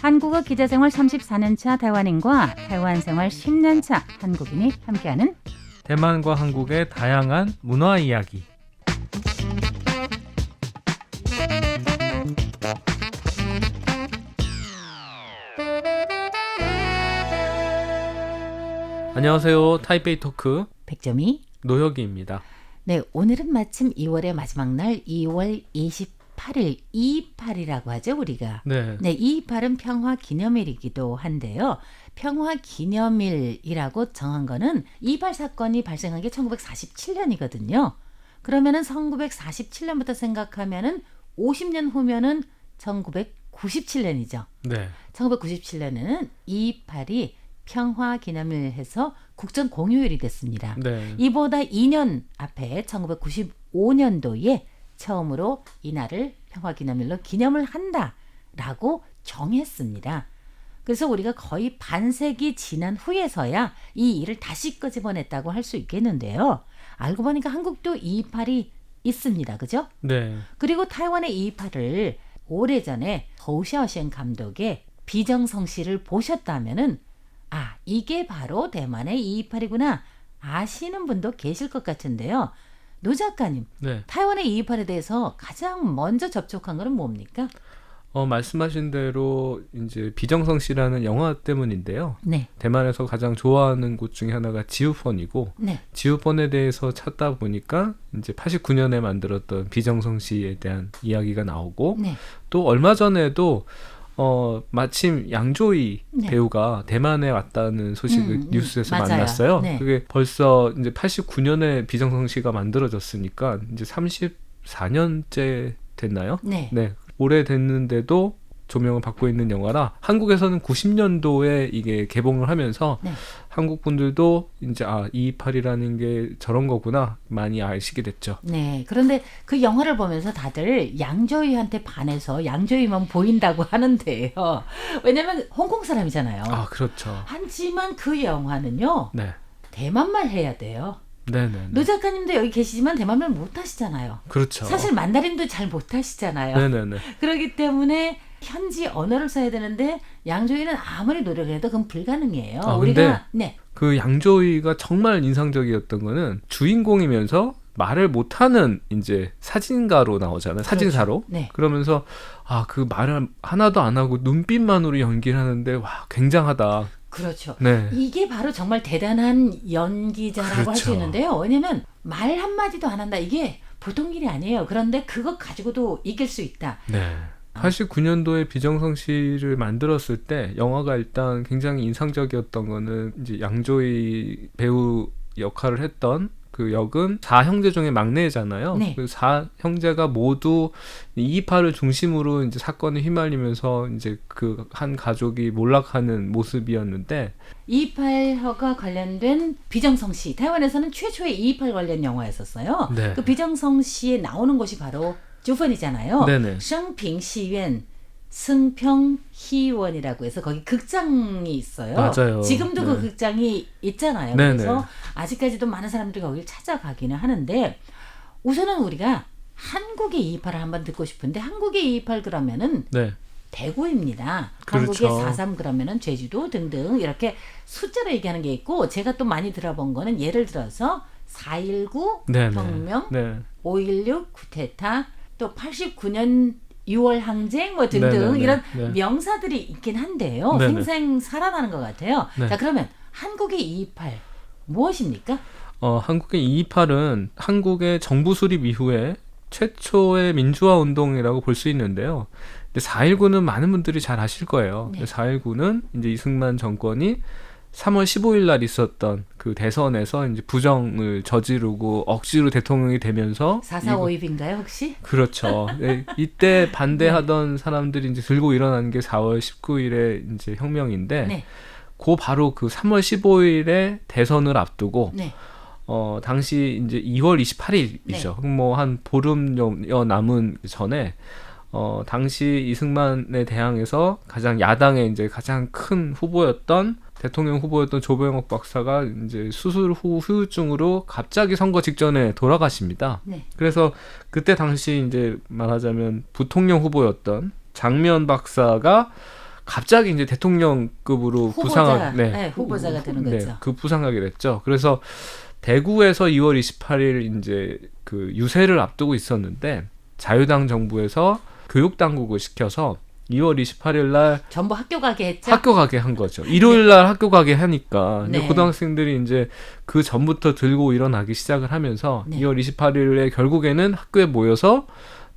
한국어 기자생활 34년차台湾인과台湾생활 10년차 한국인이 함께하는 대만과 한국의 다양한 문화 이야기. 안녕하세요. 타이베이 토크 백점이 노혁이입니다. 네, 오늘은 마침 2월의 마지막 날 2월 28일 228이라고 하죠, 우리가. 네. 네, 228은 평화기념일이기도 한데요. 평화기념일이라고 정한 거는 228 사건이 발생한 게 1947년이거든요. 그러면은 1947년부터 생각하면은 50년 후면은 1997년이죠. 네. 1997년에는 228이 평화기념일 해서 국정공휴일이 됐습니다. 네. 이보다 2년 앞에 1995년도에 처음으로 이날을 평화기념일로 기념을 한다라고 정했습니다. 그래서 우리가 거의 반세기 지난 후에서야 이 일을 다시 끄집어냈다고 할 수 있겠는데요. 알고 보니까 한국도 228이 있습니다. 그죠? 네. 그리고 타이완의 228을 오래전에 허우샤오셴 감독의 비정성시를 보셨다면은 아, 이게 바로 대만의 228이구나 아시는 분도 계실 것 같은데요. 노 작가님, 네. 타이완의 228에 대해서 가장 먼저 접촉한 거는 뭡니까? 말씀하신 대로 이제 비정성 씨라는 영화 때문인데요. 네. 대만에서 가장 좋아하는 곳 중에 하나가 지우펀이고 네. 지우펀에 대해서 찾다 보니까 이제 89년에 만들었던 비정성 씨에 대한 이야기가 나오고 네. 또 얼마 전에도 마침 양조위 네. 배우가 대만에 왔다는 소식을 뉴스에서 맞아요. 만났어요. 네. 그게 벌써 이제 89년에 비정성 씨가 만들어졌으니까 이제 34년째 됐나요? 네. 네. 오래됐는데도 조명을 받고 있는 영화라 한국에서는 90년도에 이게 개봉을 하면서 네. 한국 분들도 이제 228이라는 게 저런 거구나 많이 아시게 됐죠. 네. 그런데 그 영화를 보면서 다들 양조위한테 반해서 양조위만 보인다고 하는데요. 왜냐면 홍콩 사람이잖아요. 그렇죠. 하지만 그 영화는요. 네. 대만말 해야 돼요. 네네. 노 작가님도 여기 계시지만 대만말 못 하시잖아요. 그렇죠. 사실 만다린도 잘 못 하시잖아요. 네네네. 그렇기 때문에 현지 언어를 써야 되는데 양조위는 아무리 노력을 해도 그건 불가능해요. 우리가 네. 그 양조위가 정말 인상적이었던 거는 주인공이면서 말을 못하는 이제 사진가로 나오잖아요. 그렇죠. 사진사로. 네. 그러면서 그 말을 하나도 안 하고 눈빛만으로 연기를 하는데 와 굉장하다. 그렇죠. 네. 이게 바로 정말 대단한 연기자라고 할 수 그렇죠. 있는데요. 왜냐면 말 한마디도 안 한다. 이게 보통 일이 아니에요. 그런데 그거 가지고도 이길 수 있다. 네. 89년도에 비정성 씨를 만들었을 때 영화가 일단 굉장히 인상적이었던 거는 이제 양조위 배우 역할을 했던 그 역은 4형제 중에 막내잖아요. 네. 그 4형제가 모두 228을 중심으로 이제 사건에 휘말리면서 이제 그 한 가족이 몰락하는 모습이었는데 228과 관련된 비정성시 타이완에서는 최초의 228 관련 영화였었어요. 네. 그 비정성시에 나오는 곳이 바로 주펀이잖아요. 네네. 성평시원 승평희원이라고 해서 거기 극장이 있어요. 맞아요. 지금도 네. 그 극장이 있잖아요. 네네. 그래서 아직까지도 많은 사람들이 거기를 찾아가기는 하는데 우선은 우리가 한국의 228을 한번 듣고 싶은데 한국의 228 그러면은 네. 대구입니다. 그렇죠. 한국의 43 그러면은 제주도 등등 이렇게 숫자로 얘기하는 게 있고 제가 또 많이 들어본 거는 예를 들어서 4.19 네네. 혁명, 네. 5.16 쿠데타, 또 89년 6월 항쟁 뭐 등등 네네네. 이런 네. 명사들이 있긴 한데요. 네네. 생생 살아나는 것 같아요. 네. 자 그러면 한국의 228 무엇입니까? 한국의 228은 한국의 정부 수립 이후에 최초의 민주화 운동이라고 볼 수 있는데요. 4.19는 많은 분들이 잘 아실 거예요. 네. 4.19는 이제 이승만 정권이 3월 15일 날 있었던 그 대선에서 이제 부정을 저지르고 억지로 대통령이 되면서 4.4.5입인가요 혹시? 그렇죠. 네, 이때 반대하던 사람들이 이제 들고 일어난 게 4월 19일에 이제 혁명인데 네. 바로 그 3월 15일에 대선을 앞두고 네. 당시 이제 2월 28일이죠. 뭐 한 보름여 남은 전에 당시 이승만에 대항해서 야당의 이제 가장 큰 후보였던 대통령 후보였던 조병옥 박사가 이제 수술 후 후유증으로 갑자기 선거 직전에 돌아가십니다. 네. 그래서 그때 당시 이제 말하자면 부통령 후보였던 장면 박사가 갑자기 이제 대통령급으로 후보자가 되는 거죠. 그 부상하게 됐죠. 그래서 대구에서 2월 28일 이제 그 유세를 앞두고 있었는데 자유당 정부에서 교육 당국을 시켜서 2월 28일 날 전부 학교 가게 했죠. 학교 가게 한 거죠. 일요일 날 학교 가게 하니까 네. 고등학생들이 이제 그 전부터 들고 일어나기 시작을 하면서 네. 2월 28일에 결국에는 학교에 모여서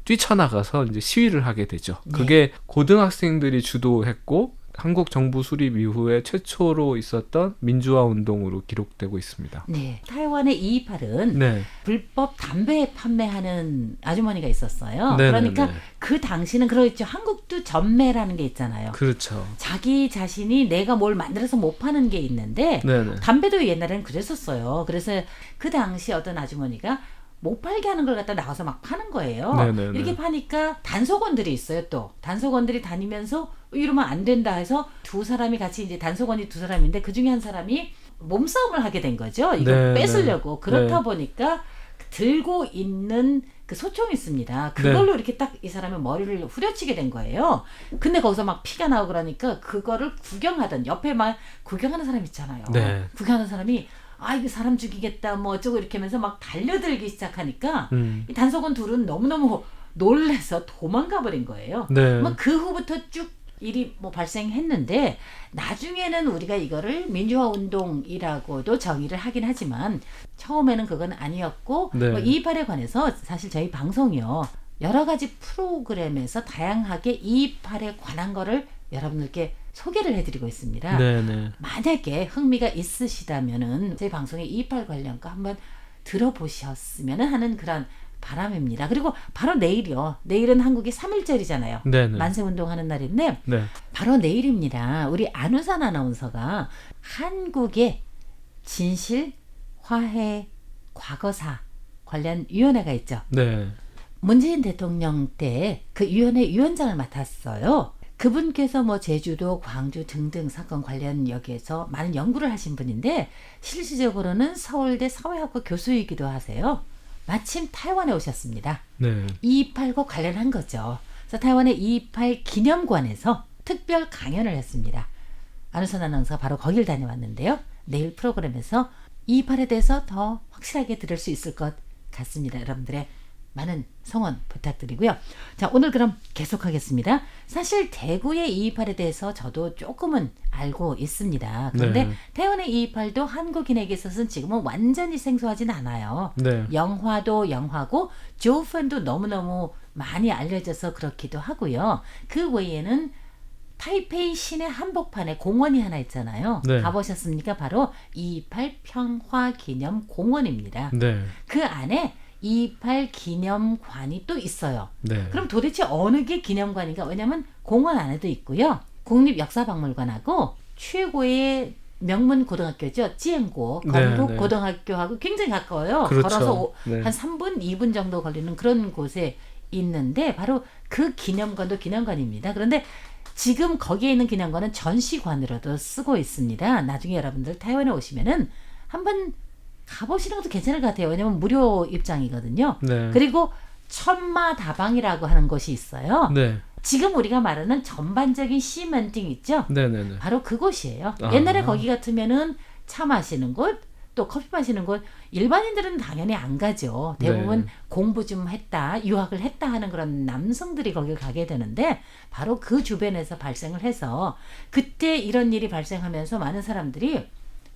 뛰쳐나가서 이제 시위를 하게 되죠. 네. 그게 고등학생들이 주도했고 한국 정부 수립 이후에 최초로 있었던 민주화 운동으로 기록되고 있습니다. 네. 타이완의 228은 네. 불법 담배 판매하는 아주머니가 있었어요. 네, 그러니까 네, 네. 그 당시는 그러겠죠. 한국도 전매라는 게 있잖아요. 그렇죠. 자기 자신이 내가 뭘 만들어서 못 파는 게 있는데 네네. 담배도 옛날에는 그랬었어요. 그래서 그 당시 어떤 아주머니가 못 팔게 하는 걸 갖다 나와서 막 파는 거예요. 네네네. 이렇게 파니까 단속원들이 있어요. 또 단속원들이 다니면서 이러면 안 된다 해서 두 사람이 같이 이제 단속원이 두 사람인데 그 중에 한 사람이 몸싸움을 하게 된 거죠. 이거 네, 뺏으려고. 그렇다 네. 보니까 들고 있는 그 소총이 있습니다. 그걸로 이렇게 딱 이 사람의 머리를 후려치게 된 거예요. 근데 거기서 막 피가 나오고 그러니까 그거를 구경하던 옆에 막 구경하는 사람 있잖아요. 네. 구경하는 사람이 아 이거 사람 죽이겠다 뭐 어쩌고 이렇게 하면서 막 달려들기 시작하니까 이 단속원 둘은 너무너무 놀래서 도망가 버린 거예요. 네. 뭐 그 후부터 쭉 일이 뭐 발생했는데 나중에는 우리가 이거를 민주화 운동이라고도 정의를 하긴 하지만 처음에는 그건 아니었고 네. 뭐 228에 관해서 사실 저희 방송이요 여러 가지 프로그램에서 다양하게 228에 관한 거를 여러분들께 소개를 해드리고 있습니다. 네네. 만약에 흥미가 있으시다면은 제 방송에 228 관련 거 한번 들어보셨으면 하는 그런 바람입니다. 그리고 바로 내일이요. 내일은 한국이 3.1절이잖아요. 네네. 만세운동하는 날인데 네. 바로 내일입니다. 우리 안우산 아나운서가 한국의 진실, 화해, 과거사 관련 위원회가 있죠. 네. 문재인 대통령 때 그 위원회 위원장을 맡았어요. 그분께서 뭐 제주도, 광주 등등 사건 관련 역에서 많은 연구를 하신 분인데 실질적으로는 서울대 사회학과 교수이기도 하세요. 마침 타이완에 오셨습니다. 네. 228과 관련한 거죠. 그래서 타이완의 228 기념관에서 특별 강연을 했습니다. 안우선 아나운서가 바로 거길 다녀왔는데요. 내일 프로그램에서 228에 대해서 더 확실하게 들을 수 있을 것 같습니다. 여러분들의 많은 성원 부탁드리고요. 자, 오늘 그럼 계속하겠습니다. 사실 대구의 228에 대해서 저도 조금은 알고 있습니다. 그런데 네. 태원의 228도 한국인에게 있어서는 지금은 완전히 생소하진 않아요. 네. 영화도 영화고 조펀도 너무너무 많이 알려져서 그렇기도 하고요. 그 외에는 타이페이 시내 한복판에 공원이 하나 있잖아요. 네. 가보셨습니까? 바로 228 평화기념공원입니다. 네. 그 안에 228 기념관이 또 있어요. 네. 그럼 도대체 어느 게 기념관인가? 왜냐면 공원 안에도 있고요. 국립역사박물관하고 최고의 명문 고등학교죠. 찌엔고 건국 네. 고등학교하고 굉장히 가까워요. 그렇죠. 걸어서 네. 한 3분, 2분 정도 걸리는 그런 곳에 있는데 바로 그 기념관도 기념관입니다. 그런데 지금 거기에 있는 기념관은 전시관으로도 쓰고 있습니다. 나중에 여러분들 타이완에 오시면은 한번 가보시는 것도 괜찮을 것 같아요. 왜냐면 무료 입장이거든요. 네. 그리고 천마다방이라고 하는 곳이 있어요. 네. 지금 우리가 말하는 전반적인 시멘팅 있죠? 네네네. 바로 그곳이에요. 아. 옛날에 거기 같으면은 차 마시는 곳, 또 커피 마시는 곳, 일반인들은 당연히 안 가죠. 대부분 네. 공부 좀 했다, 유학을 했다 하는 그런 남성들이 거길 가게 되는데 바로 그 주변에서 발생을 해서 그때 이런 일이 발생하면서 많은 사람들이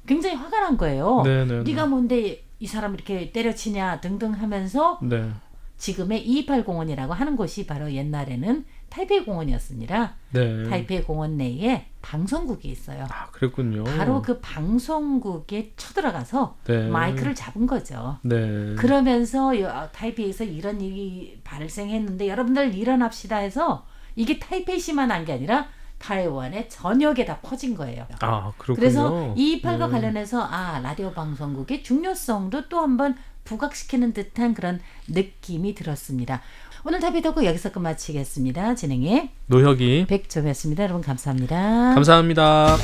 굉장히 화가 난 거예요. 네네네. 네가 뭔데 이 사람 이렇게 때려치냐 등등 하면서 네. 지금의 228 공원이라고 하는 곳이 바로 옛날에는 타이페이 공원이었습니다. 네. 타이페이 공원 내에 방송국이 있어요. 아, 그랬군요. 바로 그 방송국에 쳐들어가서 네. 마이크를 잡은 거죠. 네. 그러면서 타이페이에서 이런 일이 발생했는데 여러분들 일어납시다 해서 이게 타이페이시만 한 게 아니라 타이완의 전역에 다 퍼진 거예요. 아, 그렇군요. 그래서 228과 네. 관련해서 라디오 방송국의 중요성도 또 한번 부각시키는 듯한 그런 느낌이 들었습니다. 오늘 답이더고 여기서 끝마치겠습니다. 진행의 노혁이 백조였습니다. 여러분 감사합니다. 감사합니다.